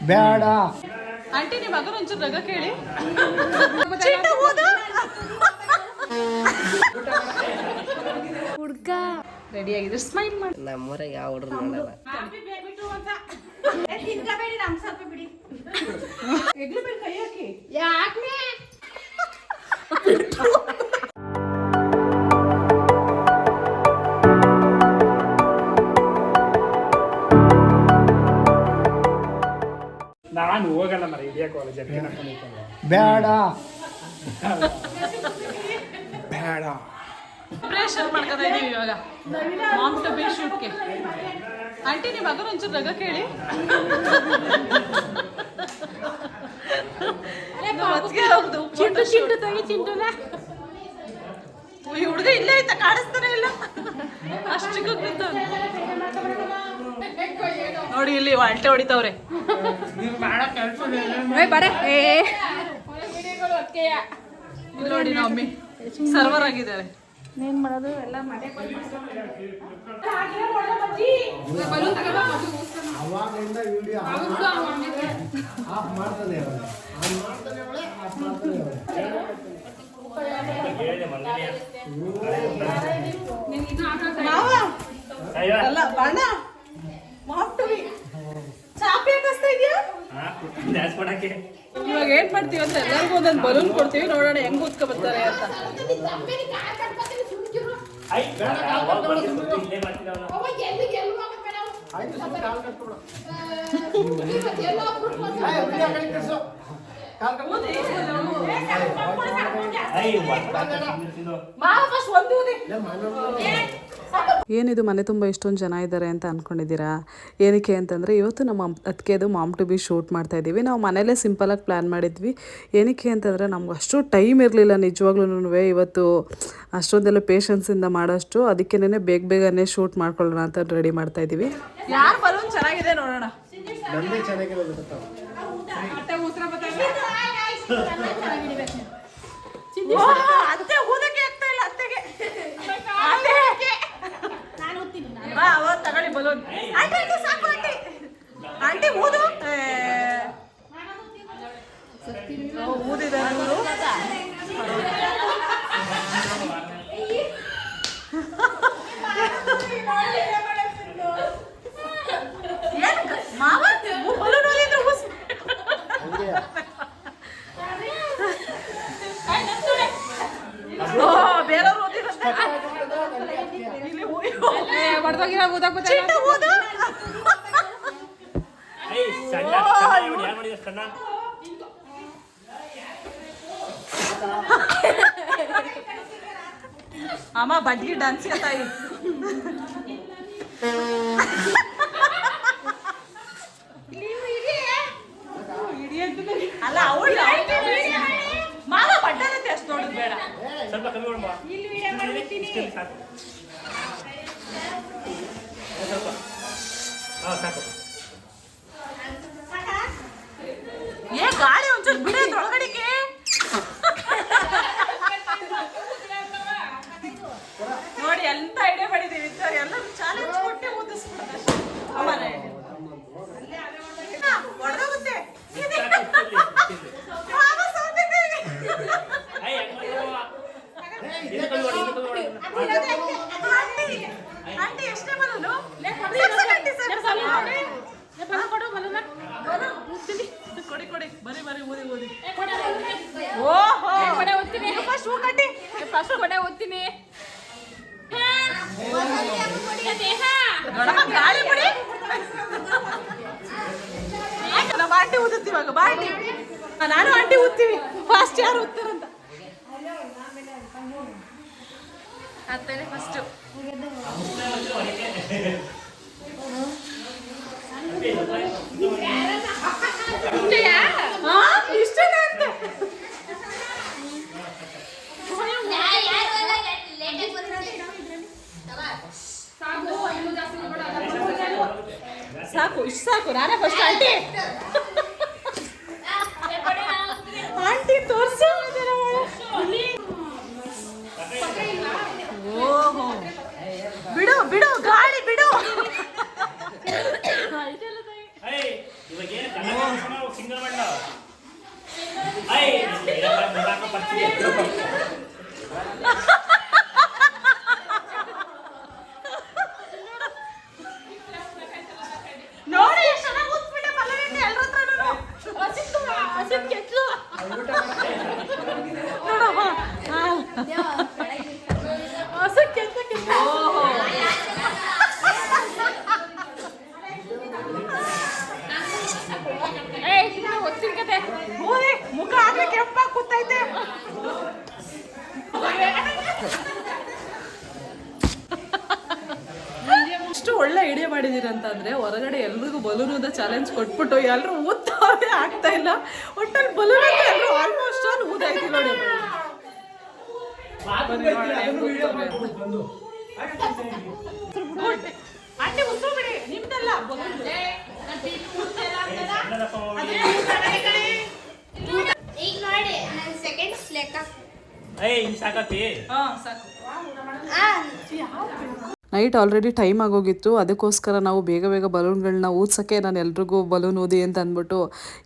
ಬೇಡ ಆಂಟಿ ನಿಮ್ಮ ಮಗನ ಒಂಚೂರು ರಗ ಕೇಳಿ ಹುಡ್ಗ ರೆಡಿ ಆಗಿದೆ ಸ್ಮೈಲ್ ಮಾಡಿ. ನಮ್ಮೂರಾಗ ಯಾವ ಹುಡುಗ್ರು ಮಾಡಲ್ಲ. ನಾನು ಹೋಗಲ್ಲ ಮರ ಇಂಡಿಯಾ ಕಾಲೇಜ್ ಬೇಡ ಬೇಡ ಪ್ರಿಪರೇಷನ್ ಮಾಡ್ಕೊತಾ ಇದೀವಿ ಇವಾಗ ಮಾಮ್ ಟು ಬಿ ಶೂಟ್ಗೆ. ಆಂಟಿ ನಿಮ್ಮ ಮಗನ ಒಂಚೂರು ರಗ ಕೇಳಿ ಈ ಹುಡುಗ ಇಲ್ಲೇ ಐತ ಕಾಣಿಸ್ತಾನೆ ಇಲ್ಲ ಅಷ್ಟು ನೋಡಿ ಇಲ್ಲಿ ಅಲ್ಟೆ ಹೊಡಿತಾವ್ರೆ. ನೋಡಿ ನಮ್ಮಿ ಸರ್ವರ್ ಆಗಿದ್ದಾರೆ. ಏನ್ ಮಾಡೋದು ಎಲ್ಲ ಮನೆ ಅವಾಗಿಂದ ವಿಡಿಯೋ ಆಫ್ ಮಾಡ್ತಾನೆ ಅಲ್ಲ ಬಣ್ಣ ಇವಾಗ ಏನ್ ಮಾಡ್ತೀವಿ ಅಂತ ಎಲ್ಲರಿಗೂ ಒಂದೊಂದು ಬಲೂನ್ ಕೊಡ್ತೀವಿ, ನೋಡೋಣ ಹೆಂಗ್ ಕೂತ್ಕೊ ಬರ್ತಾರೆ ಅಂತ. ಏನಿದು ಮನೆ ತುಂಬ ಇಷ್ಟೊಂದು ಜನ ಇದ್ದಾರೆ ಅಂತ ಅಂದ್ಕೊಂಡಿದ್ದೀರಾ? ಏನಕ್ಕೆ ಅಂತಂದರೆ ಇವತ್ತು ನಮ್ಮ ಅದಕ್ಕೆದು ಮಾಮ್ ಟು ಬಿ ಶೂಟ್ ಮಾಡ್ತಾಯಿದ್ದೀವಿ. ನಾವು ಮನೇಲೇ ಸಿಂಪಲಾಗಿ ಪ್ಲ್ಯಾನ್ ಮಾಡಿದ್ವಿ. ಏನಕ್ಕೆ ಅಂತಂದರೆ ನಮ್ಗೆ ಅಷ್ಟು ಟೈಮ್ ಇರಲಿಲ್ಲ ನಿಜವಾಗ್ಲೂ. ಇವತ್ತು ಅಷ್ಟೊಂದೆಲ್ಲ ಪೇಷನ್ಸಿಂದ ಮಾಡೋಷ್ಟು, ಅದಕ್ಕೇನೆ ಬೇಗನೆ ಶೂಟ್ ಮಾಡ್ಕೊಳ್ಳೋಣ ಅಂತ ರೆಡಿ ಮಾಡ್ತಾಯಿದ್ದೀವಿ. ಯಾರು ಬಲೂನ್ ಚೆನ್ನಾಗಿದೆ ನೋಡೋಣ. ಅತ್ತೆ ಊದಕ್ಕೆ ಆಗ್ತಾ ಇಲ್ಲ ಅತ್ತೆಗೆ. ತಗೊಳ್ಳಿ ಬಲೂನ್. ಸಾಕು ಆಂಟಿ, ಆಂಟಿ ಊದು. ಊದಿದ್ದಾರೆ ಇವರು. ಮಾವ ಬಲೂನ್ ಊದಿದ್ರು ಬೇರೆಯವ್ರು ಓದಿರಷ್ಟೇ. ಅಮ್ಮ ಬಡ್ಗಿ ಡಾನ್ಸ್ ತಾಯಿ. ಅಲ್ಲ ಅವಳು ಮಾವ ಬಡ್ಡನಂತೆ ಅಷ್ಟು ನೋಡುದು ಬೇಡ. ಸ್ವಲ್ಪ ಕಮ್ಮಿ ಏ ಗಾಳಿ ಒಂಚೂರು ಬಿಡಿ ಒಳಗಡೆಗೆ. ನೋಡಿ ಎಂತ ಐಡಿಯಾ ಮಾಡಿದೀವಿ ಸರ್. ಎಲ್ಲರೂ ಚಾಲೆಂಜ್ ಕೊಟ್ಟೆ ಓದಿಸ್ಬಿಡ್ತಾರೆ. ಹೊಡೆದೋಗುತ್ತೆ. ಆಂಟಿ ಎಷ್ಟೇ ಬಲೂನು? ಕೊಡಿ ಕೊಡಿ ಬರೀ ಬರೀ ಊದಿ ಊದಿ. ಓಹೋ ಫಸ್ಟ್ ಹೂ ಕಟ್ಟಿ. ಫಸ್ಟ್ ಕೊಡೆ ಓದ್ತೀನಿ. ಗಾಳಿ ಬಿಡಿ. ನಮ್ಮ ಆಂಟಿ ಊದುತ್ತೀವಾಗ ಬಾ ಆಂಟಿ. ನಾನು ಆಂಟಿ ಊದ್ತೀವಿ. ಫಾಸ್ಟ್ ಯಾರು ಊದ್ತಾರಂತ ಅತ್ತೇನೆ ಫಸ್ಟ್. ಇಷ್ಟನೇ ಅಂತ ಸಾಕು, ಇಷ್ಟು ಸಾಕು. ನಾನೇ ಫಸ್ಟ್ ಆಂಟಿ. ಆಂಟಿ ತೋರ್ಸು. ಓಹೋ ಬಿಡು ಬಿಡು ಗಾಳಿ ಬಿಡು. ಸಿಂಗಲ್ ಮಂಡ ಐ ಬಡಾಕ ಪರ್ಚಿ ನೋಡಿ ಎಷ್ಟು ಚೆನ್ನಾಗಿ ಕೂತ್ಬಿಟ್ಟೆ ಪಲ್ಲವಿಂದ ಎಲ್ಲರ ಹತ್ರನೂ ಹಸಿಟ್ಟು ಕೆಟ್ಲು ನೋಡಮ್ಮ ಹಸಿಟ್ಟು ಕೆಟ್ಲು ಓಹೋ ಮುಖ ಆಗ್ಲಿ ಕೆಂಪಾಗಿ ಕೂತೈತೆ ಇಷ್ಟು ಒಳ್ಳೆ ಐಡಿಯಾ ಮಾಡಿದೀರಂತಂದ್ರೆ ಹೊರಗಡೆ ಎಲ್ರಿಗೂ ಬಲೂನದ ಚಾಲೆಂಜ್ ಕೊಟ್ಬಿಟ್ಟು ಎಲ್ಲರೂ ಊದ್ತಾವೆ ಆಗ್ತಾ ಇಲ್ಲ ಒಟ್ಟಲ್ಲಿ ಬಲೂನ್ ಅಂತ ಎಲ್ಲರೂ ಆಲ್ಮೋಸ್ಟ್ ಆಲ್ ಊದಾಯ್ತು ನೋಡಿ ಆಂಟಿ ಉಸಿರು ಬಿಡಿ ನಿಮ್ದಲ್ಲ ಈಗ ನೋಡಿ ನಾನು ಸೆಕೆಂಡ್ಸ್ ಲೆಕ್ಕ ಸಾಕತಿ ನೈಟ್ ಆಲ್ರೆಡಿ ಟೈಮ್ ಆಗೋಗಿತ್ತು ಅದಕ್ಕೋಸ್ಕರ ನಾವು ಬೇಗ ಬೇಗ ಬಲೂನ್ಗಳನ್ನ ಊದ್ಸೋಕ್ಕೆ ನಾನು ಎಲ್ರಿಗೂ ಬಲೂನ್ ಊದಿ ಅಂತ ಅಂದ್ಬಿಟ್ಟು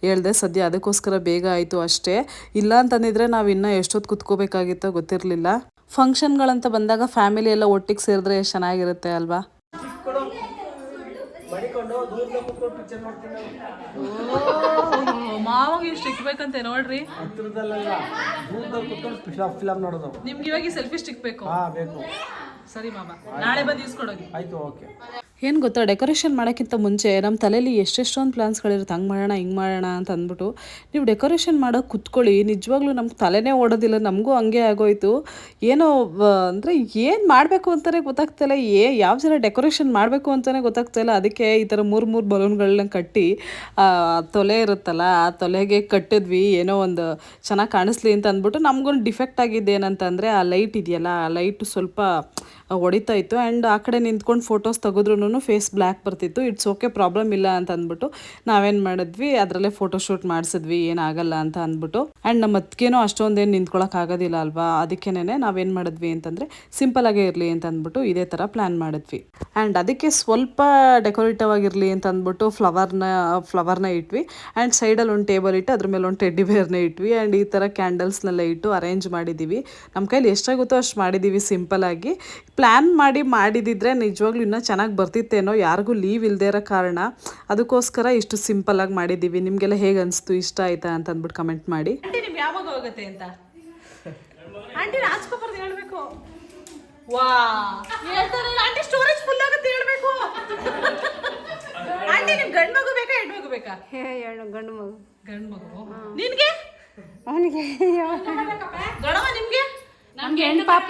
ಹೇಳ್ದೆ ಸದ್ಯ ಅದಕ್ಕೋಸ್ಕರ ಬೇಗ ಆಯಿತು ಅಷ್ಟೇ ಇಲ್ಲ ಅಂತಂದಿದ್ರೆ ನಾವು ಇನ್ನೂ ಎಷ್ಟೊತ್ತು ಕುತ್ಕೋಬೇಕಾಗಿತ್ತೋ ಗೊತ್ತಿರಲಿಲ್ಲ ಫಂಕ್ಷನ್ಗಳಂತ ಬಂದಾಗ ಫ್ಯಾಮಿಲಿ ಎಲ್ಲ ಒಟ್ಟಿಗೆ ಸೇರಿದ್ರೆ ಎಷ್ಟು ಚೆನ್ನಾಗಿರುತ್ತೆ ಅಲ್ವಾ ಮಾವಾಗಿ ಇಷ್ಟು ಇಕ್ಬೇಕಂತೆ ನೋಡ್ರಿ ನಿಮ್ಗೆ ಇವಾಗ ಸೆಲ್ಫಿ ಸ್ಟಿಕ್ ಬೇಕು ಸರಿ ಮಾಮ ನಾಳೆ ಬಂದು ಇಸ್ಕೊಡೋಗಿ ಆಯ್ತು ಓಕೆ ಏನು ಗೊತ್ತಾ ಡೆಕೋರೇಷನ್ ಮಾಡೋಕ್ಕಿಂತ ಮುಂಚೆ ನಮ್ಮ ತಲೆಯಲ್ಲಿ ಎಷ್ಟೆಷ್ಟೊಂದು ಪ್ಲಾನ್ಸ್ಗಳಿರುತ್ತೆ ಹಂಗೆ ಮಾಡೋಣ ಹಿಂಗೆ ಮಾಡೋಣ ಅಂತ ಅಂದ್ಬಿಟ್ಟು ನೀವು ಡೆಕೋರೇಷನ್ ಮಾಡೋಕೆ ಕುತ್ಕೊಳ್ಳಿ ನಿಜವಾಗ್ಲೂ ನಮ್ಗೆ ತಲೆನೇ ಓಡೋದಿಲ್ಲ ನಮಗೂ ಹಂಗೆ ಆಗೋಯ್ತು ಏನೋ ಅಂದರೆ ಏನು ಮಾಡಬೇಕು ಅಂತಲೇ ಗೊತ್ತಾಗ್ತಾಯಿಲ್ಲ ಯಾವ ಜನ ಡೆಕೋರೇಷನ್ ಮಾಡಬೇಕು ಅಂತಲೇ ಗೊತ್ತಾಗ್ತಾಯಿಲ್ಲ ಅದಕ್ಕೆ ಈ ಥರ ಮೂರು ಬಲೂನ್ಗಳನ್ನ ಕಟ್ಟಿ ತೊಲೆ ಇರುತ್ತಲ್ಲ ಆ ತೊಲೆಗೆ ಕಟ್ಟಿದ್ವಿ ಏನೋ ಒಂದು ಚೆನ್ನಾಗಿ ಕಾಣಿಸ್ಲಿ ಅಂತ ಅಂದ್ಬಿಟ್ಟು ನಮಗೊಂದು ಡಿಫೆಕ್ಟ್ ಆಗಿದ್ದು ಏನಂತಂದರೆ ಆ ಲೈಟ್ ಇದೆಯಲ್ಲ ಆ ಲೈಟು ಸ್ವಲ್ಪ ಹೊಡಿತಾ ಇತ್ತು ಆ್ಯಂಡ್ ಆ ಕಡೆ ನಿಂತ್ಕೊಂಡು ಫೋಟೋಸ್ ತೆಗೆದ್ರೂ ಫೇಸ್ ಬ್ಲ್ಯಾಕ್ ಬರ್ತಿತ್ತು ಇಟ್ಸ್ ಓಕೆ ಪ್ರಾಬ್ಲಮ್ ಇಲ್ಲ ಅಂತ ಅಂದ್ಬಿಟ್ಟು ನಾವೇನು ಮಾಡಿದ್ವಿ ಅದರಲ್ಲೇ ಫೋಟೋಶೂಟ್ ಮಾಡಿಸಿದ್ವಿ ಏನಾಗಲ್ಲ ಅಂತ ಅಂದ್ಬಿಟ್ಟು ಆ್ಯಂಡ್ ನಮ್ಮ ಅತ್ತಿಗೆನೂ ಅಷ್ಟೊಂದೇನು ನಿಂತ್ಕೊಳ್ಳೋಕೆ ಆಗೋದಿಲ್ಲ ಅಲ್ವಾ ಅದಕ್ಕೇನೆ ನಾವೇನು ಮಾಡಿದ್ವಿ ಅಂತಂದರೆ ಸಿಂಪಲಾಗೇ ಇರಲಿ ಅಂತ ಅಂದ್ಬಿಟ್ಟು ಇದೇ ಥರ ಪ್ಲ್ಯಾನ್ ಮಾಡಿದ್ವಿ ಆ್ಯಂಡ್ ಅದಕ್ಕೆ ಸ್ವಲ್ಪ ಡೆಕೋರೇಟಿವ್ ಆಗಿರಲಿ ಅಂತ ಅಂದ್ಬಿಟ್ಟು ಫ್ಲವರ್ನ ಇಟ್ವಿ ಆ್ಯಂಡ್ ಸೈಡಲ್ಲಿ ಒಂದು ಟೇಬಲ್ ಇಟ್ಟು ಅದ್ರ ಮೇಲೆ ಒಂದು ಟೆಡ್ಡಿ ಬೇರ್ನ ಇಟ್ವಿ ಆ್ಯಂಡ್ ಈ ಥರ ಕ್ಯಾಂಡಲ್ಸ್ನೆಲ್ಲ ಇಟ್ಟು ಅರೇಂಜ್ ಮಾಡಿದ್ದೀವಿ ನಮ್ಮ ಕೈಲಿ ಎಷ್ಟಾಗುತ್ತೋ ಅಷ್ಟು ಮಾಡಿದ್ದೀವಿ ಸಿಂಪಲಾಗಿ ಪ್ಲ್ಯಾನ್ ಮಾಡಿದಿದ್ರೆ ನಿಜವಾಗ್ಲೂ ಇನ್ನೂ ಚೆನ್ನಾಗಿ ಬರ್ತಿತ್ತೇನೋ ಯಾರಿಗೂ ಲೀವ್ ಇಲ್ಲದೇ ಇರೋ ಕಾರಣ ಅದಕ್ಕೋಸ್ಕರ ಇಷ್ಟು ಸಿಂಪಲಾಗಿ ಮಾಡಿದ್ದೀವಿ ನಿಮಗೆಲ್ಲ ಹೇಗೆ ಅನಿಸ್ತು ಇಷ್ಟ ಆಯ್ತಾ ಅಂತ ಅಂದ್ಬಿಟ್ಟು ಕಮೆಂಟ್ ಮಾಡಿ ಆಂಟಿ ನಿಮ್ಗೆ ಯಾವಾಗ ಹೋಗುತ್ತೆ ಅಂತ ಆಂಟಿ ರಾಜ್ಕೊಬಾರ್ದು ಹೇಳ್ಬೇಕು ವಾ ಹೇಳ್ತಾರಲ್ಲ ಆಂಟಿ ಸ್ಟೋರೇಜ್ ಫುಲ್ ಆಗುತ್ತೆ ಹೇಳ್ಬೇಕು ಆಂಟಿ ನಿಮ್ಗೆ ಗಂಡು ಮಗು ಬೇಕಾ ಹೆಣ್ಣು ಮಗು ಬೇಕಾ ಗಂಡು ಮಗು ನಿನಗೆ ಅವನಿಗೆ ಗಣವ ನಿಮಗೆ ನಮ್ಗೆ ಹೆಣ್ಣು ಪಾಪ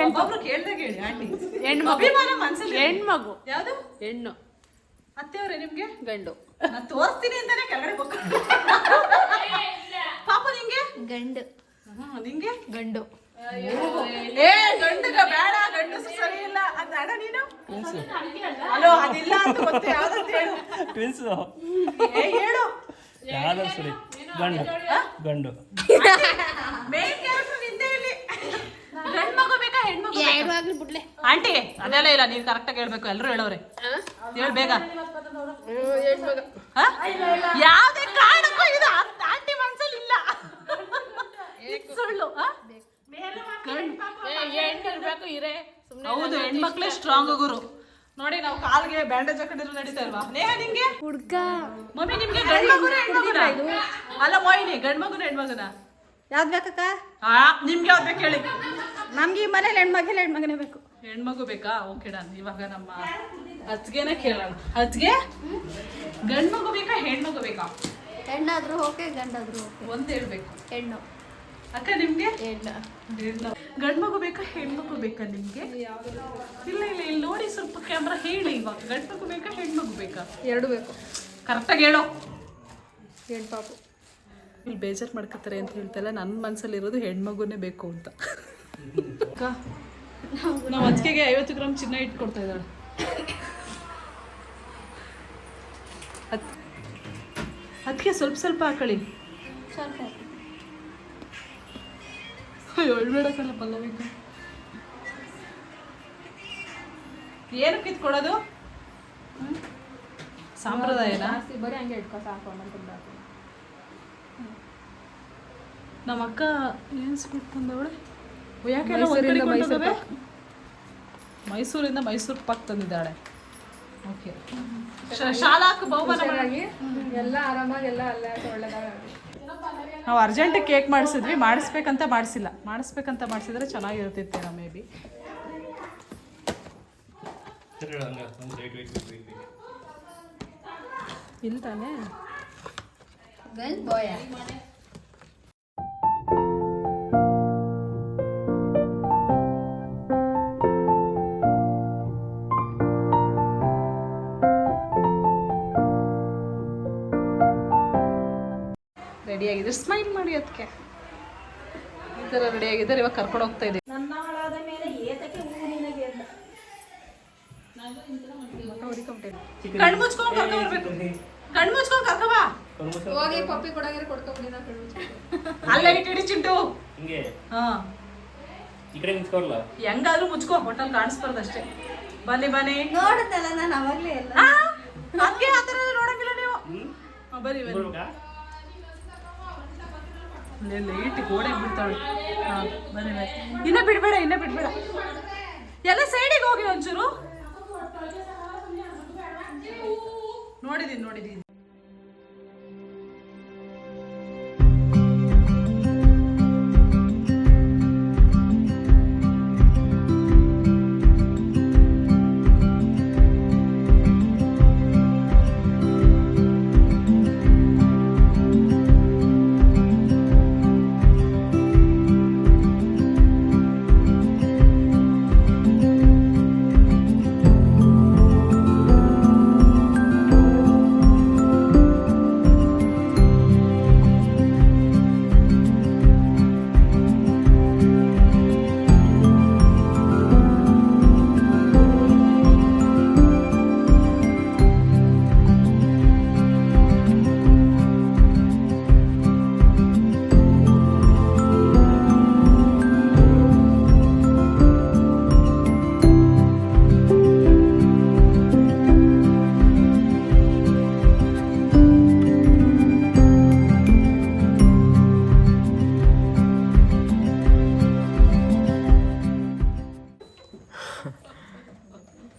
ಒಬ್ಬೊಬ್ರು ಕೇಳ್ದಾಗ ಹೇಳಿ ಆಂಟಿ ಹೆಣ್ಮಗು ಯಾವುದು ಹೆಣ್ಣು ಅತ್ತೆಯವ್ರೆ ನಿಮ್ಗೆ ಗಂಡು ನಾನು ತೋರಿಸ್ತೀನಿ ಅಂತಾನೆ ಕೆಳಗಡೆ ಬೊಕ್ಕ ಪಾಪ ನಿಂಗೆ ಗಂಡು ನಿಂಗೆ ಗಂಡು ಏ ಗಂಡುಗ ಬೇಡ ಗಂಡು ಸರಿ ಇಲ್ಲ ಅಂತ ಅಡ ನೀನು ಅಲೋ ಅದಿಲ್ಲ ಅಂತ ಗೊತ್ತೇ ಯಾವ್ದಂತ ಹೇಳು ಟ್ವಿನ್ಸ್ ಹೇಳು ಯಾವ್ದು ಸರಿ ಗಂಡು ಮೇನ್ ಕ್ಯಾರೆಕ್ಟರ್ ನಿಂದೆ ಇಲ್ಲಿ ಗಂಡು ಮಗು ಬೇಕಾ ಹೆಣ್ಮಗು ಎರಡು ಆಗ್ಲಿ ಬಿಡ್ಲೆ ಆಂಟಿ ಅದೆಲ್ಲ ಇಲ್ಲ ನೀವು ಕರೆಕ್ಟಾಗಿ ಹೇಳ್ಬೇಕು ಎಲ್ಲರೂ ಹೇಳೋರೆ ಹೇಳು ಬೇಗ ಯಾವುದೇ ಕಾರಣಕ್ಕೂ ಇದು ಆಂಟಿ ಮನ್ಸಲ್ಲಿ ಇಲ್ಲ ಸುಳ್ಳು ಹೆಣ್ಣಿರ್ಬೇಕು ಇರೇ ಹೌದು ಹೆಣ್ಮಕ್ಳೇ ಸ್ಟ್ರಾಂಗ್ ಗುರು ನೋಡಿ ನಾವು ಕಾಲ್ಗೆ ಬ್ಯಾಂಡೇಜ್ ಹಾಕೊಂಡಿದ್ರು ನಡೀತಾ ಇಲ್ವಾ ನೇಹ ನಿಂಗೆ ಹುಡ್ಗ ಮಮ್ಮಿ ನಿಮ್ಗೆ ಗಂಡು ಮಗುನ ಹೆಣ್ಮಗುನ ಅಲ್ಲ ಮೋಹಿನಿ ಗಂಡು ಮಗುನ ಹೆಣ್ಮಗುನ ಯಾವ್ದು ಬೇಕಕ್ಕ ನಿಮ್ಗೆ ಯಾವ್ದು ಬೇಕು ಹೇಳಿ ನಮ್ಗೆ ಈ ಮನೇಲಿ ಹೆಣ್ಮಗನೇ ಬೇಕು ಹೆಣ್ಮಗು ಬೇಕಾ ಓಕೆ ಡನ್ ಇವಾಗ ನಮ್ಮ ಅಜ್ಗೆನೇ ಕೇಳೋಣ ಅಜ್ಗೆ ಗಂಡು ಮಗು ಬೇಕಾ ಹೆಣ್ಮಗು ಬೇಕಾ ಹೆಣ್ಣಾದ್ರೂ ಓಕೆ ಗಂಡಾದ್ರೂ ಓಕೆ ಒಂದು ಹೇಳ್ಬೇಕು ಹೆಣ್ಣು ಅಕ್ಕ ನಿಮ್ಗೆ ಹೆಣ್ಣು ಗಂಡು ಮಗು ಬೇಕಾ ಹೆಣ್ಮಗು ಬೇಕಾ ನಿಮ್ಗೆ ಇಲ್ಲ ಇಲ್ಲಿ ನೋಡಿ ಸ್ವಲ್ಪ ಕ್ಯಾಮ್ರಾ ಹೇಳಿ ಇವಾಗ ಗಂಡು ಮಗು ಬೇಕಾ ಹೆಣ್ಮಗು ಬೇಕಾ ಎರಡು ಬೇಕು ಕರೆಕ್ಟಾಗಿ ಹೇಳೋ ಹೆಣ್ಣು ಪಾಪು ಇಲ್ಲಿ ಬೇಜಾರು ಮಾಡ್ಕೊತಾರೆ ಅಂತ ಹೇಳ್ತಲ್ಲ ನನ್ನ ಮನಸ್ಸಲ್ಲಿರೋದು ಹೆಣ್ಮಗುನೇ ಬೇಕು ಅಂತ ನಾವು ಅಜ್ಜಿಗೆ 50 ಗ್ರಾಮ್ ಚಿನ್ನ ಇಟ್ಕೊಡ್ತಾ ಇದ್ದಾಳೆ ಅದಕ್ಕೆ ಸ್ವಲ್ಪ ಹಾಕೊಳ್ಳಿ ಸ್ವಲ್ಪ ಹೇಳ್ಬೇಡಕ್ಕಲ್ಲ ಪಲ್ಲವಿಕ ಏನಕ್ಕೆ ಇದು ಕೊಡೋದು ಸಂಪ್ರದಾಯನಾ? ಬರೀ ಹಂಗೆ ಇಟ್ಕೋ ಸಾಕು ಅನ್ನೋದು. ನಮ್ಮ ಅಕ್ಕ ಏನು ಸ್ವೀಟ್ ತಂದವಳೆ? ಯಾಕೆಲ್ಲ ಒಂದು ಕಡೆ ಕೊಂಡೋಗವೆ? ಮೈಸೂರಿಂದ ಮೈಸೂರು ಪಾಕ್ ತಂದಿದ್ದಾಳೆ. ಓಕೆ, ಶಾಲಾಕ್ ಬಹುಮಾನ ಎಲ್ಲ ಆರಾಮಾಗಿ ಎಲ್ಲ ಅಲ್ಲ ಒಳ್ಳೆದಾಗ. ನಾವು ಅರ್ಜೆಂಟಿಗೆ ಕೇಕ್ ಮಾಡಿಸಿದ್ವಿ, ಮಾಡಿಸ್ಬೇಕಂತ ಮಾಡಿಸಿದ್ರೆ ಚೆನ್ನಾಗಿರ್ತಿತ್ತೇನೋ ಮೇ ಬಿ. ಇಲ್ಲ ತಾನೇ? ರೆಡಿಯಾಗಿದ್ರೆ ಸ್ಮೈಲ್ ಮಾಡಿ ಅದಕ್ಕೆ. ಈ ಥರ ರೆಡಿಯಾಗಿದ್ದಾರೆ. ಇವಾಗ ಕರ್ಕೊಂಡು ಹೋಗ್ತಾ ಇದ್ದೀವಿ. ನನ್ನ ಹಾಳಾದ ಮೇಲೆ ಏತಕ್ಕೆ ಹೂವಿನಿಗೆ ಅಂತ ಕಣ್ಣು ಮುಚ್ಕೊಂಡು ಕರ್ಕೊ ಬರ್ಬೇಕು. ಕಣ್ಣು ಮುಚ್ಕೊಂಡು ಕರ್ಕೊ ಬಾ. ಹೋಗಿ ಪಪ್ಪಿ ಕೊಡಂಗಿದ್ರೆ ಕೊಡ್ಕೊಂಡಿ ನಾ ಕಣ್ಣು ಅಲ್ಲೇ ಇಟ್ಟಿಡಿ ಚಿಂಟು. ಹಿಂಗೆ ಹಾ, ಈ ಕಡೆ ನಿಂತ್ಕೊಳ್ಳ. ಹೆಂಗಾದ್ರೂ ಮುಚ್ಕೋ, ಹೋಟೆಲ್ ಕಾಣಿಸ್ಬಾರ್ದು ಅಷ್ಟೇ. ಬನ್ನಿ ಬನ್ನಿ. ನೋಡುತ್ತಲ್ಲ ನಾನು ಅವಾಗಲೇ ಎಲ್ಲ ಅದಕ್ಕೆ ಆ ಥರ ನೋಡಂಗಿಲ್ಲ ನೀವು. ಬನ್ನಿ ಬನ್ನಿ. ಲೈಟ್ ಗೋಡೆ ಬಿಡ್ತಾಳೆ. ಹಾಂ ಬನ್ನಿ ಬನ್ನಿ. ಇನ್ನ ಬಿಡಬೇಡ. ಎಲ್ಲ ಸೈಡಿಗೆ ಹೋಗಿ ಒಂಚೂರು. ನೋಡಿದೀನಿ.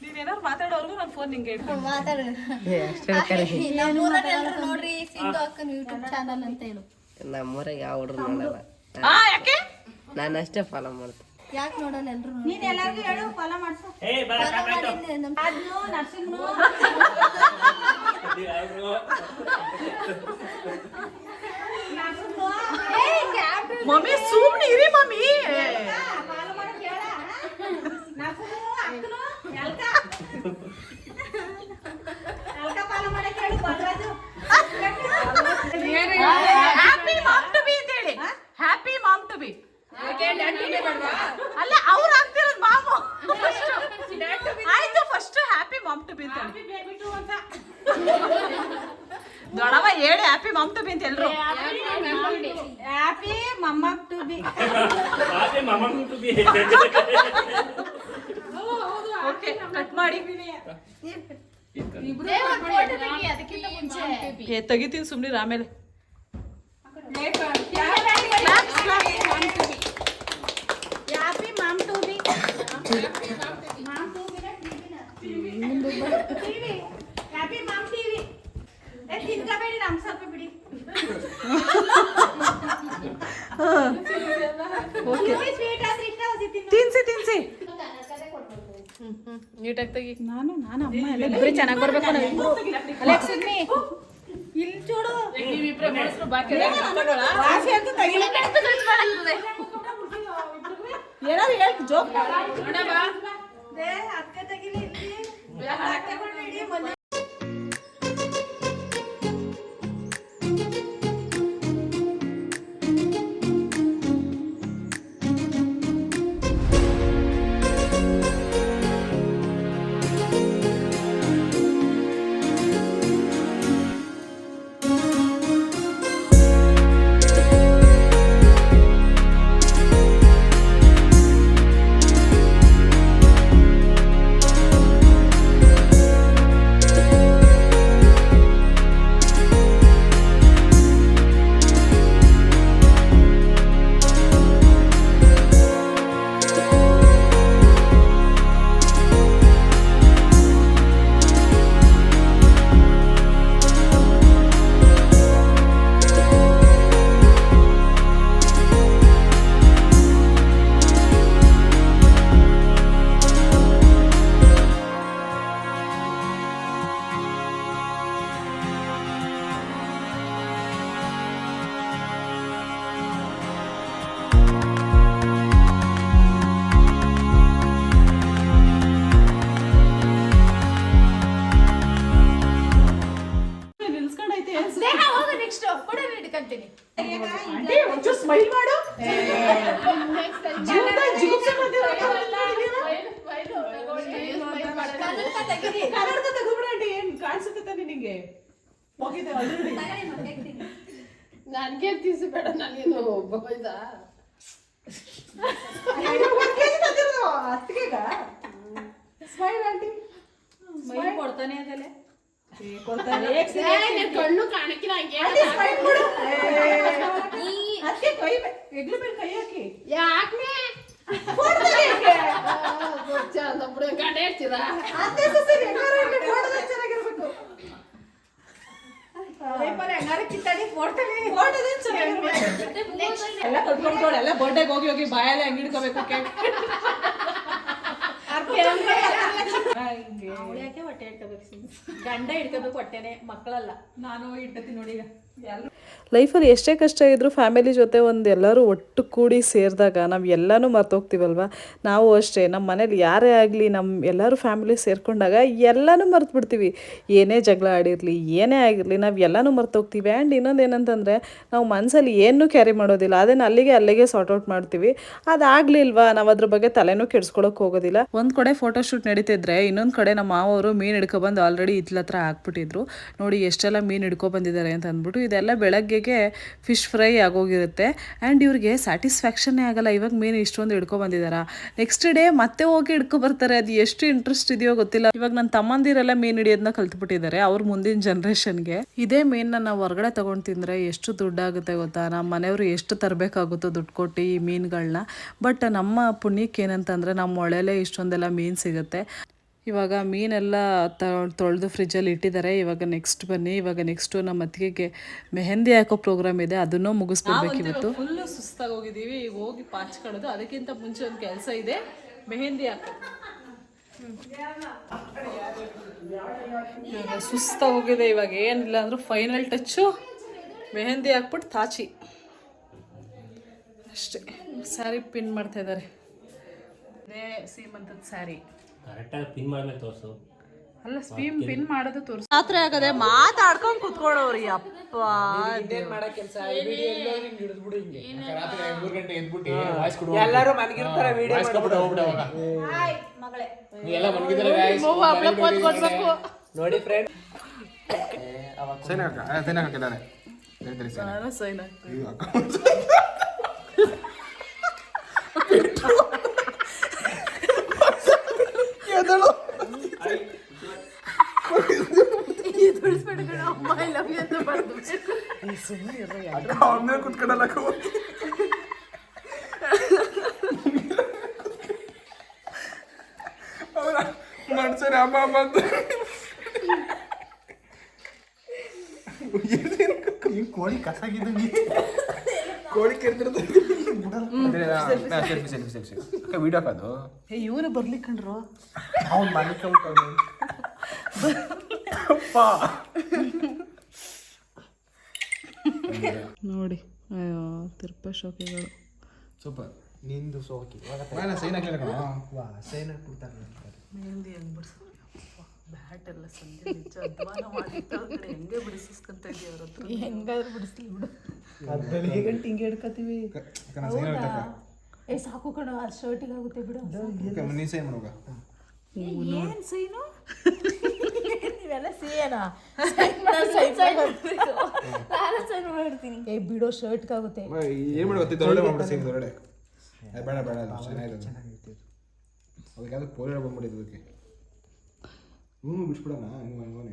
ನೀನೇನಾದ್ರು ಮಾತಾಡೋರ್ಗು ನನ್ನ ಫೋನ್ ನಿಂಗೆ ಇಟ್ಕೊಂಡು ನೋಡ್ರಿ ಸಿಂಧು ಅಕ್ಕನ ಯೂಟ್ಯೂಬ್ ಚಾನಲ್ ಅಂತ ಹೇಳು. ನಮ್ಮೂರಾಗ ಯಾವ ಹುಡುಗರು ನೋಡಲ್ಲ. ಯಾಕೆ? ನಾನು ಅಷ್ಟೇ ಫಾಲೋ ಮಾಡ್ತೀನಿ. ಯಾಕೆ ನೋಡಲ್ಲ ಎಲ್ರು? ನೀನ್ ಎಲ್ಲರಿಗೂ ಹೇಳು ಫಾಲೋ ಮಾಡ್ಸು. ಮಮ್ಮಿ ಸುಮ್ಮನೆ ಇರಿ mummy. Happy mom to be ಅಂತ ಹೇಳಿ. Happy mom to be. ಅಲ್ಲ ಅವ್ರು ಆಗ್ತಿರೋದು ಮಾಮು. ಆಯ್ತು, first happy mom to be ಅಂತ ದೊಡವ ಹೇಳಿ. ಹ್ಯಾಪಿ ಮಾಮ್ ಟು ಬಿ ಅಂತ ಎಲ್ರು. ಹ್ಯಾಪಿ ಮಮ್ಮ ಟು ಬಿ. ಓಕೆ, ಕಟ್ ಮಾಡಿ. ಅದಕ್ಕಿಂತ ಮುಂಚೆ ತೆಗಿತೀನಿ ಸುಮ್ನಿರು ಆಮೇಲೆ. Happy mom to be. Happy mom TV. ತಿನ್ಕಬೇಡಿ, ನಮ್ ಸ್ವಲ್ಪ ಬಿಡಿ. ತಿನ್ಸಿ ನೀಟಾಗಿ ತೆಗಿ. ನಾನು ಅಮ್ಮ ಎಲ್ಲ ಇಬ್ಬರು ಚೆನ್ನಾಗಿ ಬರ್ಬೇಕು. ಇಲ್ಲಿ చూడు, ಏನಾದ್ರು ಹೇಳ್ತು ಜೋಕ್. ಅಕ್ಕ ತೆಗಿಲಿ. ನೆಕ್ಸ್ಟ್ ಕೊಡ ಹಿಡ್ಕಂತೀನಿ ಆಂಟಿ ಒಂಚೂರು ಸ್ಮೈಲ್ ಮಾಡು. ಜೀವನದಲ್ಲಿ ಜಿಗುಪ್ಸೆ ಕನ್ನಡಕ ತಗೋಬಿಡ ಆಂಟಿ. ಏನ್ ಕಾಣಿಸುತ್ತೆ ತಾನೆ ನಿಂಗೆ? ಹೋಗಿದೆ ಆಲ್ರೆಡಿ. ನನ್ಗೆ ತಿನ್ಸಬೇಡ, ನಾನೇನು ಬೋಯ್ದ ಸ್ಮೈಲ್ ಆಂಟಿ. ಸ್ಮೈಲ್ ಕೊಡ್ತಾನೆ ಅದಲ್ಲೇ ಕಣ್ಣು ಕಾಣಕ್ಕಿಲ್ಲ ಹಂಗೆ ಕೈ ಹಾಕಿ. ಯಾಕೆ ಚಂದ ಬಿಡು, ಗಂಡ ಹೇಳ್ತೀರಾ ಎಲ್ಲ ಕಟ್ಕೊಂಡ್ಬಿಟ್ಟೋಳು. ಎಲ್ಲ ಬರ್ಡೇಗೆ ಹೋಗಿ ಹೋಗಿ ಬಾಯಲ್ಲೇ ಹಂಗೆ ಹಿಡ್ಕೋಬೇಕು ಕೇಕ್. ಯಾಕೆ ಹೊಟ್ಟೆ ಇಟ್ಕೋಬೇಕು? ಗಂಡ ಇಟ್ಕೋಬೇಕು ಹೊಟ್ಟೆನೆ, ಮಕ್ಕಳಲ್ಲ. ನಾನು ಇಟ್ಕೋತೀನಿ ನೋಡಿ. ಈಗ ಲೈಫಲ್ಲಿ ಎಷ್ಟೇ ಕಷ್ಟ ಇದ್ದರೂ ಫ್ಯಾಮಿಲಿ ಜೊತೆ ಒಂದು ಎಲ್ಲರೂ ಒಟ್ಟು ಕೂಡಿ ಸೇರಿದಾಗ ನಾವು ಎಲ್ಲನೂ ಮರ್ತೋಗ್ತೀವಲ್ವ. ನಾವು ಅಷ್ಟೇ, ನಮ್ಮ ಮನೇಲಿ ಯಾರೇ ಆಗಲಿ ನಮ್ಮ ಎಲ್ಲರೂ ಫ್ಯಾಮಿಲಿ ಸೇರ್ಕೊಂಡಾಗ ಎಲ್ಲನೂ ಮರ್ತುಬಿಡ್ತೀವಿ. ಏನೇ ಜಗಳ ಆಡಿರಲಿ, ಏನೇ ಆಗಿರಲಿ, ನಾವು ಎಲ್ಲನೂ ಮರ್ತೋಗ್ತೀವಿ. ಆ್ಯಂಡ್ ಇನ್ನೊಂದು ಏನಂತಂದರೆ ನಾವು ಮನಸ್ಸಲ್ಲಿ ಏನೂ ಕ್ಯಾರಿ ಮಾಡೋದಿಲ್ಲ, ಅದನ್ನು ಅಲ್ಲಿಗೆ ಸಾರ್ಟ್ ಮಾಡ್ತೀವಿ. ಅದಾಗಲಿಲ್ವಾ ನಾವು ಅದ್ರ ಬಗ್ಗೆ ತಲೆನೂ ಕೆಡಿಸ್ಕೊಳಕ್ಕೆ ಹೋಗೋದಿಲ್ಲ. ಒಂದು ಕಡೆ ಫೋಟೋಶೂಟ್ ನಡೀತಿದ್ರೆ ಇನ್ನೊಂದು ಕಡೆ ನಮ್ಮ ಮಾವರು ಮೀನು ಹಿಡ್ಕೊಬಂದು ಆಲ್ರೆಡಿ ಇತ್ಲ ಹತ್ರ ಹಾಕ್ಬಿಟ್ಟಿದ್ರು. ನೋಡಿ ಎಷ್ಟೆಲ್ಲ ಮೀನು ಹಿಡ್ಕೊಬಂದಿದ್ದಾರೆ ಅಂತ ಅಂದ್ಬಿಟ್ಟು. ಇದೆಲ್ಲ ಬೆಳಗ್ಗೆಗೆ ಫಿಶ್ ಫ್ರೈ ಆಗೋಗಿರುತ್ತೆ. ಆ್ಯಂಡ್ ಇವ್ರಿಗೆ ಸ್ಯಾಟಿಸ್ಫ್ಯಾಕ್ಷನ್ನೇ ಆಗಲ್ಲ, ಇವಾಗ ಮೀನು ಇಷ್ಟೊಂದು ಹಿಡ್ಕೊಬಂದಿದ್ದಾರಾ, ನೆಕ್ಸ್ಟ್ ಡೇ ಮತ್ತೆ ಹೋಗಿ ಹಿಡ್ಕೊಬರ್ತಾರೆ. ಅದು ಎಷ್ಟು ಇಂಟ್ರೆಸ್ಟ್ ಇದೆಯೋ ಗೊತ್ತಿಲ್ಲ. ಇವಾಗ ನನ್ನ ತಮ್ಮಂದಿರೆಲ್ಲ ಮೀನು ಹಿಡಿಯೋದನ್ನ ಕಲ್ತ್ಬಿಟ್ಟಿದ್ದಾರೆ, ಅವ್ರ ಮುಂದಿನ ಜನ್ರೇಷನ್ಗೆ. ಇದೇ ಮೀನನ್ನ ನಾವು ಹೊರಗಡೆ ತೊಗೊಂಡು ತಿಂದರೆ ಎಷ್ಟು ದುಡ್ಡಾಗುತ್ತೆ ಗೊತ್ತಾ? ನಮ್ಮ ಮನೆಯವರು ಎಷ್ಟು ತರಬೇಕಾಗುತ್ತೋ ದುಡ್ಡು ಕೊಟ್ಟು ಈ ಮೀನುಗಳನ್ನ. ಬಟ್ ನಮ್ಮ ಪುಣ್ಯಕ್ಕೆ ಏನಂತಂದರೆ ನಮ್ಮ ಹೊಳೆಲೇ ಇಷ್ಟೊಂದೆಲ್ಲ ಮೀನು ಸಿಗುತ್ತೆ. ಇವಾಗ ಮೀನೆಲ್ಲ ತೊಳೆದು ಫ್ರಿಜ್ಜಲ್ಲಿ ಇಟ್ಟಿದ್ದಾರೆ. ಇವಾಗ ನೆಕ್ಸ್ಟ್ ಬನ್ನಿ, ಇವಾಗ ನೆಕ್ಸ್ಟು ನಮ್ಮ ಅತ್ತಿಗೆಗೆ ಮೆಹಂದಿ ಹಾಕೋ ಪ್ರೋಗ್ರಾಮ್ ಇದೆ, ಅದನ್ನೂ ಮುಗಿಸ್ಬಿಡ್ಬೇಕು ಇವತ್ತು. ಫುಲ್ಲು ಸುಸ್ತಾಗಿ ಹೋಗಿದ್ದೀವಿ, ಈಗ ಹೋಗಿ ಪಾಚ್ಕೊಳ್ಳೋದು. ಅದಕ್ಕಿಂತ ಮುಂಚೆ ಒಂದು ಕೆಲಸ ಇದೆ, ಮೆಹಂದಿ ಹಾಕೋ. ಇವಾಗ ಸುಸ್ತಾಗಿ ಹೋಗಿದೆ. ಇವಾಗ ಏನಿಲ್ಲ ಅಂದರೂ ಫೈನಲ್ ಟಚ್ಚು ಮೆಹಂದಿ ಹಾಕ್ಬಿಟ್ಟು ತಾಚಿ ಅಷ್ಟೇ. ಸ್ಯಾರಿ ಪಿನ್ ಮಾಡ್ತಾ ಇದ್ದಾರೆ. ಇದೇ ಸೀಮಂತದ ಸ್ಯಾರಿ. ಕರೆಕ್ಟಾಗಿ ಪಿನ್ ಮಾಡ್ಮೇಲೆ ತೋರಿಸು. ಅಲ್ಲ ಸ್ಪೀಮ್ ಪಿನ್ ಮಾಡೋದು ತೋರಿಸ್. ರಾತ್ರಿ ಆಗದೆ ಮಾತಾಡ್ಕೊಂಡು ಕುತ್ಕೊಳ್ಳೋರಿ. ಅಪ್ಪ ಮಾಡೋ ಕೆಲಸ ಹಿಡಿದ್ಬಿಡು ಹಿಂಗೆ. ರಾತ್ರಿ 3 ಗಂಟೆ ಎದ್ಬಿಟ್ಟು ವಾಯ್ಸ್ ಕೊಡು. ಎಲ್ಲರೂ ಮನಗಿರ್ತಾರೆ, ವಿಡಿಯೋ ಮಾಡ್ಬಿಟ್ಟು ಹೋಗ್ಬಿಡು. ಮಗಳೇ ನೀವೆಲ್ಲ ಮನಗಿದ್ರೆ ಗಾಯ್ಸ್ ನೋಡಿ ಫ್ರೆಂಡ್. ಸೈನ್ ಹಾಕಿದ್ದಾರೆ. ನಾನು ಸೈನ್ ಆಗ್ತೀನಿ. ಕುತ್ಕೊಂಡಲ್ಲ ಮನ್ಸರಿ ಅಮ್ಮ ಅಮ್ಮ ಅಂತ ಕೋಳಿ ಕಸಾಗಿದ್ದಂಗೆ ಕೋಳಿ ಕೆರ್ತಿರ್ತದೆ. ವಿಡಿಯೋ ಹಾಕೋದು ಇವನು ಬರ್ಲಿಕ್ಕಂಡ್ರು ಅವ್ನು ಮಾಲೀಕ ನೋಡಿ. ಅಯ್ಯೋ ತಿರ್ಪ ಶೋಕಿಗಳು ಸೂಪರ್. ನಿಂದು ಸೋಕಿ ಸೈನ್ ಹಾಕ್ಲಿಲ್ಲ ಕಣ. ಸೈನ್ ಹಾಕ್ಬಿಡ್ತಾರೆ. ಮೆಹಂದಿ ಹೆಂಗ್ ಬಿಡಿಸೋದು? ಬ್ಯಾಟ್ ಎಲ್ಲ ಸಂಜೆ ನಿಜ ಅಧ್ವಾನ ಮಾಡಿಟ್ಟು ಹೆಂಗೆ ಬಿಡಿಸ್ಕೊಂತ ಇದೀವಿ ಅವ್ರ ಹತ್ರ. ಹೆಂಗಾದ್ರೂ ಬಿಡಿಸ್ಲಿ ಬಿಡು. ಬೆಳಿಗ್ಗೆ ಗಂಟೆ ಹಿಂಗೆ ಹಿಡ್ಕೊತೀವಿ. ಸಾಕು ಕಣ, ಆ ಶರ್ಟಿಗೆ ಆಗುತ್ತೆ ಬಿಡು. ನೀ ಸೈನ್ ಮಾಡೋಗ. ಏನ್ ಸೈನು? ನೀವೆಲ್ಲ ಸೇನಾ? ನಾನು ಸೈನ್ ಮಾಡ್ತೀನಿ. ಏ ಬಿಡೋ, ಶರ್ಟ್ಗೆ ಆಗುತ್ತೆ. ಏನು ಮಾಡಿ ಗೊತ್ತಿದ್ದು ಒಳ್ಳೆ ಮಾಡ್ಬಿಟ್ಟು ಸೈನ್ ಹೊರಡೆ. ಬೇಡ ಬೇಡ ಅದು ಚೆನ್ನಾಗಿರೋದು. ಅದಕ್ಕೆ ಅದು ಪೋಲಿಯೋ ಬಂದ್ಬಿಟ್ಟಿದ್ದು ಅದಕ್ಕೆ. ಬಿಡ್ಸ್ಬಿಡೋಣ ಹಂಗೋನೆ.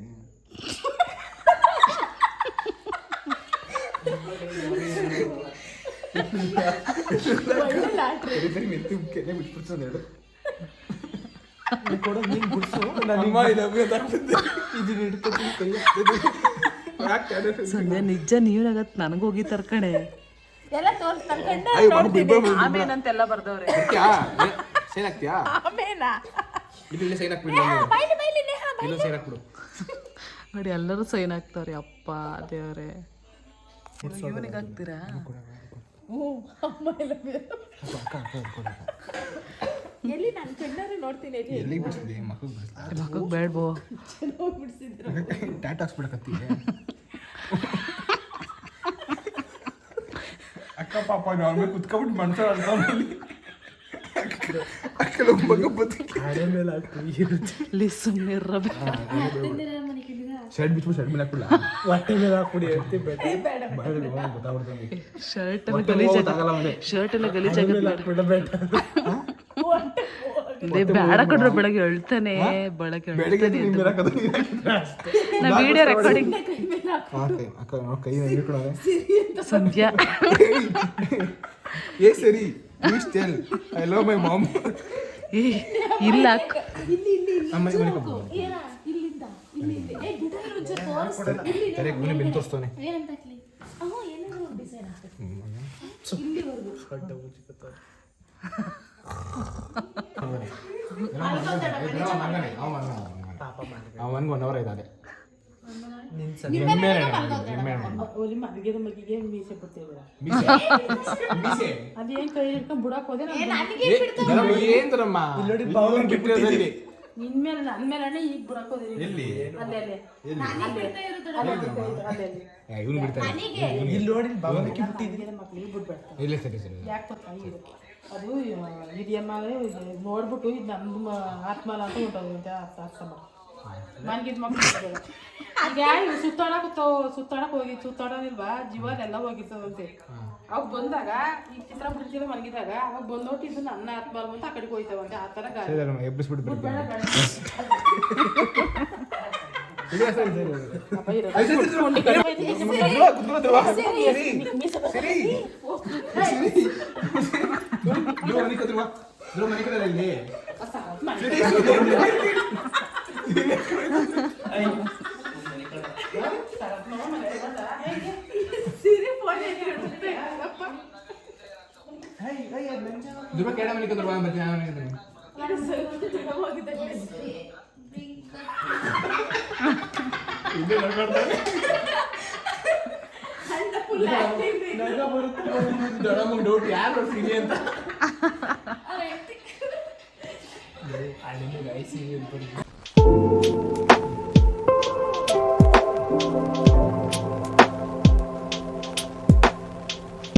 ಬಿಟ್ಬಿಡ್ತದೆ ಎರಡು ಕೊಡೋ ನೀನು ಬಿಡಿಸು. ಸಂಜೆ ನಿಜ ನೀರಾಗತ್ತೆ ನನಗೋಗಿ ತರ್ಕಣೆ. ಎಲ್ಲ ತೋರ್ಸ್ ತರ್ಕೊಂಡೆ ಆಮೇನಂತೆಲ್ಲ ಬರ್ದವ್ರೆ. ಸೈನ್ ಹಾಕ್ತೀಯಾ? ಆಮೇನಾ? ಇಲ್ಲಿ ಸೈನ್ ಹಾಕ್ಬಿಡು. ಇಲ್ಲೂ ಸೈನ್ ಹಾಕ್ಬಿಡು. ನೋಡಿ ಎಲ್ಲರೂ ಸೈನ್ ಹಾಕ್ತಾರೆ. ಅಪ್ಪ ದೇವರೇ, ಇವನಿಗೆ ಹಾಕ್ತೀರಾ? ಎಲ್ಲಿ ನಾನು ಕಣ್ಣಾರೆ ನೋಡ್ತೀನಿ. ಎಲ್ಲಿಗೆ ಬಿಡಿಸಿದೆ? ಮಕ್ಕಳಿಗೆ ಬಿಡಿಸ್ತಾ ಮಕ್ಕಳಿಗೆ ಬೇಡ್ಬೋ. ಟ್ಯಾಟ್ ಹಾಕ್ಸ್ಬಿಡಕತ್ತಿ. ಪಾಪ ನಾರ್ಮಲ್ ಕುತ್ಕೊಬಿಟ್ಟು ಮನ್ಸರ್ ಅನ್ಕೊಂಬಲ್ಲಿ ಅಕ್ಕಲ ಮಗ ಬದುಕಿ ಹಣೆ ಮೇಲೆ ಹಾಕ್ಬಿಡಿ ಸುಮ್ಮನೆ ಶರ್ಟ್ ಬಿಚ್ಬಿಟ್ಟು ಶರ್ಟ್ ಮೇಲೆ ಹಾಕ್ಬಿಡ ಹೊಟ್ಟೆ ಮೇಲೆ ಹಾಕ್ಬಿಡಿ ಹೇಳ್ತಿ ಬೇಡ ಗೊತ್ತಾಗ್ಬಿಡ್ತು ಶರ್ಟ್ ಎಲ್ಲ ಗಲೀಜಾಗ ಶರ್ಟ್ ಎಲ್ಲ ಗಲೀಜಾಗ ಬೇಡ ಬೇಡ ಕೊಡ್ರೆ ಬೆಳಗ್ಗೆ ಹೇಳ್ತಾನೆ ಬೆಳಗ್ಗೆ ಬೆಳಿಗ್ಗೆ ನಿಮ್ಮ ಮೇಲೆ ಹಾಕೋದು ನಾ ವಿಡಿಯೋ ರೆಕಾರ್ಡಿಂಗ್ ಅಕ್ಕ ನಾವು ಕೈ ಹಿಡ್ಕೊಳ್ಳೋದೆ ಸಂಧ್ಯಾ ಏ ಸರಿ please tell I love my mom ಏ ಇಲ್ಲ ಅಮ್ಮ ಕರೆಕ್ಟ್ ಗುಣಿ ಬೆನ್ನು ತೋರಿಸ್ತಾನೆ ಏನಂತ ಹಾಕ್ಲಿ ಏನಾದ್ರು ಡಿಸೈನ್ ಅವನ್ಗೆ 1 ಅವರ್ ಆಯ್ತು ಅದೇ ಒಲಿ ಮನೆಗೆ ಮಗಿಗೆ ಮೀಸೆ ಬಿಡ್ತೀವಿ ಅದೇನ್ ಕೈ ಹಿಡ್ಕೊಂಡ್ ಬಿಡಕ್ ಹೋದೆ ಏನ್ರಮ್ಮ ನಿನ್ ಮೇಲೆ ನನ್ ಮೇಲೆ ಅಣ್ಣ ಈಗ ಬಿಡಕ್ ಹೋದಿರಿ ಎಲ್ಲಿ ಅಲ್ಲೇ ಇವನು ಬಿಡ್ತಾರೆ ಇಲ್ಲಿ ನೋಡಿ ಭವನಕ್ಕೆ ಬಿಟ್ಟಿದ್ವಿ ಮಕ್ಳಿಗೆ ಬಿಡ್ಬೇಡ್ತಾರೆ ಇಲ್ಲ ಸರಿ ಸರಿ ಯಾಕೆ ಗೊತ್ತಾ ಇದು ಅದು ಹಿರಿಯಮ್ಮ ನೋಡ್ಬಿಟ್ಟು ಇದು ನಮ್ದು ಆತ್ಮಲ ಅಂತ ಹೊಂಟೋದಂತೆ ಅರ್ಥ ಮಾಡಿ ಮನ್ಗಿದ್ ಮಕ್ಳು ಈಗ ಯಾರು ಸುತ್ತಾಡಕ್ ಹೋಗಿ ಸುತ್ತಾಡೋದಿಲ್ವಾ ಜೀವನೆಲ್ಲ ಹೋಗಿರ್ತದಂತೆ ಅವಾಗ ಬಂದಾಗ ಈ ಚಿತ್ರ ಬಿಡ್ತಿಲ್ಲ ಮನ್ಗಿದಾಗ ಅವಾಗ ಬಂದೋಟಿ ಇದು ನನ್ನ ಆತ್ಮ ಅಂತ ಆ ಕಡೆಗೆ ಹೋಯ್ತಾವಂತೆ ಆ ತರ ಗಾಳಿ ಎಬ್ಬಿಸ್ಬಿಟ್ಟು ಬೇಡ ಕೆಳ ಮನೆ ಡೌಟ್ ಯಾರು ಸಿಗಿ ಅಂತ ಅಲ್ಲಿ